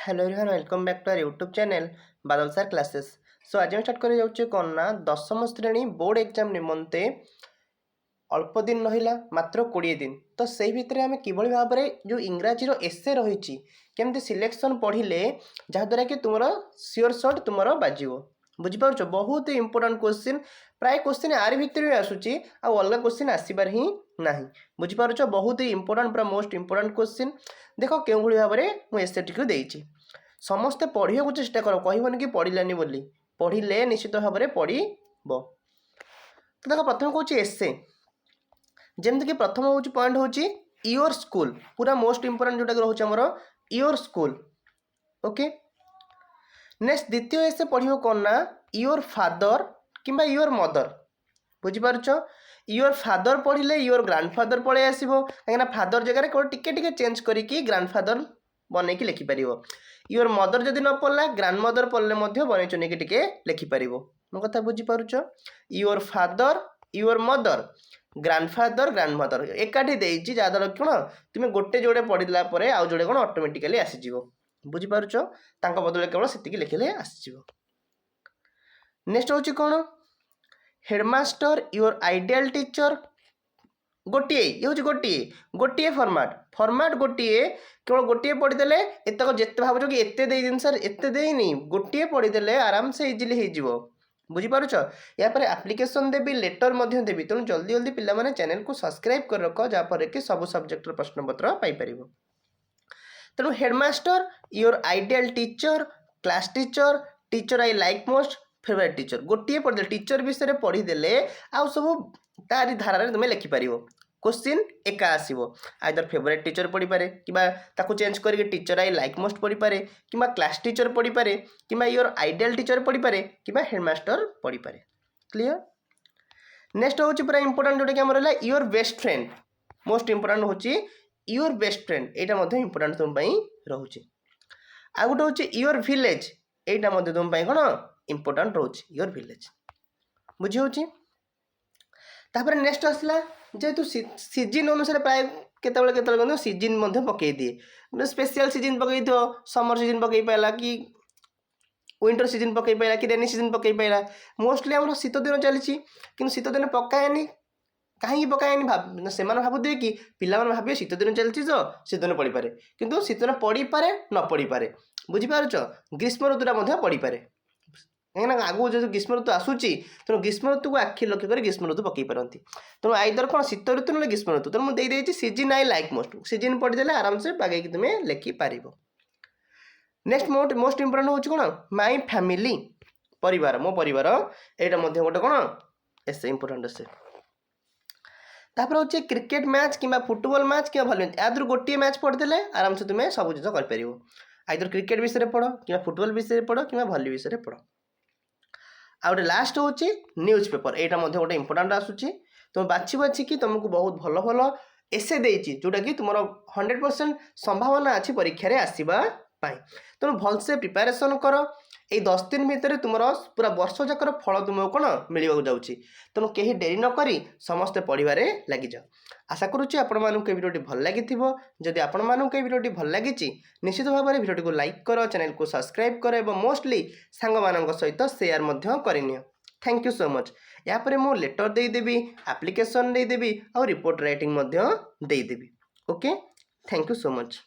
Hello everyone welcome back to our YouTube channel Badal sir classes. So आज हम start कर जाऊँ कौन ना दशम श्रेणी बोर्ड एग्जाम निमंते अल्प दिन रहा मात्र 20 दिन। तो से भितर आम कि भाव में जो इंग्राजी एसे रही केमती सिलेक्शन पढ़ले जहाद्वारा कि तुम सियोर सट तुम बाज बुझीपार बहुत इंपोर्टाट क्वेश्चन प्राय क्वेश्चन आर भितर भी आसूची अलग क्वेश्चन आसबार ही ना बुझीपार बहुत ही इंपोर्टाट पूरा मोस्ट इंपोर्टाट क्वेश्चन देख क्यों भाव में मुझे टी देती समस्ते पढ़ा को चेष्टा कर कहबनी कि पढ़लानी बोली पढ़ले निश्चित भाव में पढ़ तो देख प्रथम कौन एसे जमती कि प्रथम हूँ पॉइंट हूँ योर स्कूल पूरा मोस्ट इंपोर्टाट जोटा रोचे आमर योर स्कूल ओके। नेक्स्ट द्वितीय एसे पढ़ो कौन ना योर फादर किंबा योर मदर बुझीपार योर फादर पढ़ले योर ग्रांडफादर पलि आसो कहीं फादर जगह केवल टिके चेंज करके ग्रांडफादर बनई कि लिखिपार योर मदर जदि न पढ़ला ग्रांड मदर पढ़ले बनई चुनिकी टिके लिखिपार मो कथा बुझीपारुच your father your mother grandfather grandmother एकाठी देती जहाँद्वारा कौन तुम्हें गोटे जोड़े पढ़ला आउ जोड़े कौन ऑटोमेटिकली आसीज बुझीपारुच बदले केवल से लिखिले आसीज। नेक्स्ट हूँ कौन हेडमास्टर योर आइडियल टीचर गोटे ये हूँ गोटे फर्माट गोटे केवल गोटे पढ़ीदे एतक जिते भाव कि एत जिनस एत देनी गोटे पढ़ीदे आराम से इजिली हो बुझीपार यापर आप्लिकेसन देवी लेटर देवी तेणु जल्दी जल्दी पिला चैनल को सब्सक्राइब कर रख जहाँफल कि सब सब्जेक्टर प्रश्नपत्र पाइपर। तेणु headmaster your ideal teacher class teacher teacher I like most favourite teacher गोटे पढ़दे टीचर विषय पढ़ीदे आउ सब तारी धारा तुम्हें लिखिपार क्वेश्चन एका आसो आइदर फेवरेट टीचर पढ़ी पारे कि चेंज करके टीचर आई लाइक मोस्ट पढ़ी पारे कि क्लास टीचर पढ़ी पारे कि योर आइडियल टीचर पढ़ी पारे कि हेडमास्टर पढ़ी पारे क्लियर। नेक्स्ट हूँ पूरा इंपोर्टाट जोटा कि आम रहा your best friend most important हूँ योर बेस्ट फ्रेंड यहाँ इंपोर्टाट तुम रोचे आ गोटे हूँ योर विलेज यहाँ तुम कौन इंपोर्टाट रोच योर विलेज बुझी होची। तापर नेक्स्ट आसला जेहेतु सीजन अनुसार प्राय केतबेले सीजन पकई दिए स्पेशल सीजन पकई दो समर सीजन पकई पाला कि विंटर सीजन पकई पाला कि रेनी सीजन पकई पाला मोस्टली आम शीत दिन चली कि शीत दिन पकाएनि कहीं पकाएनि से भावुए कि पिला भावे शीत दिन चलती तो शीत दिन पढ़ी पारे कि शीत दिन पढ़ी पारे न पढ़ी पारे बुझीपार ग्रीष्म ऋतुटा पढ़ी पारे कहीं आगू जो ग्रीष्म ऋतु आसूची तेणु ग्रीष्म ऋतु को आखि लक्ष्य कर ग्रीष्म ऋतु पकई पारती तेणु आइदर कौन शीत ऋतु ना ग्रीष्म ऋतु तेणु मुझे season I like most season पढ़ीदे आराम से बागेकी तुम्हें लिखिपार। नेक्स्ट मोस्ट इंपोर्टाट हूँ कौन माई फैमिली परिवार मो परिवार यहाँ गोटे कौन एसे इंपोर्टाट एसे। तापर हूँ क्रिकेट मैच कि फुटबॉल मैच कि भलिबल यादर गोटे मैच पढ़ीदे आराम से तुम्हें सब जिन कर आइदर क्रिकेट विषय पढ़ कि फुटबॉल विषय पढ़ कि भली विषय पढ़। आ गए लास्ट हूँ न्यूज पेपर यहाँ गोटे इंपोर्टाट आसूची तुम बाछी कि तुमको बहुत भल भल एसे देती जोटा कि तुम 100% संभावना अच्छी परीक्षा आसवाई तेणु भलसे प्रिपेरेसन कर ये 10 दिन भितर तुम पूरा वर्ष जाकर फल तुमको कौन मिलवा जाऊँगी तेणु कहीं डेरी नक समस्ते पढ़वे लग जाओ। आशा करुच्ची आपको भिडियोटी भल लगी जदि आपको भिडियोटी भल लगी निश्चित भाव में भिडियो को लाइक कर चैनल को सब्सक्राइब कर और मोस्टली सांग मान सहित सेयार करनी। Thank you so much. यापर मु लेटर देदेवी आप्लिकेसन देदेवी और रिपोर्ट राइटिंग देदेवी okay. Thank you so much.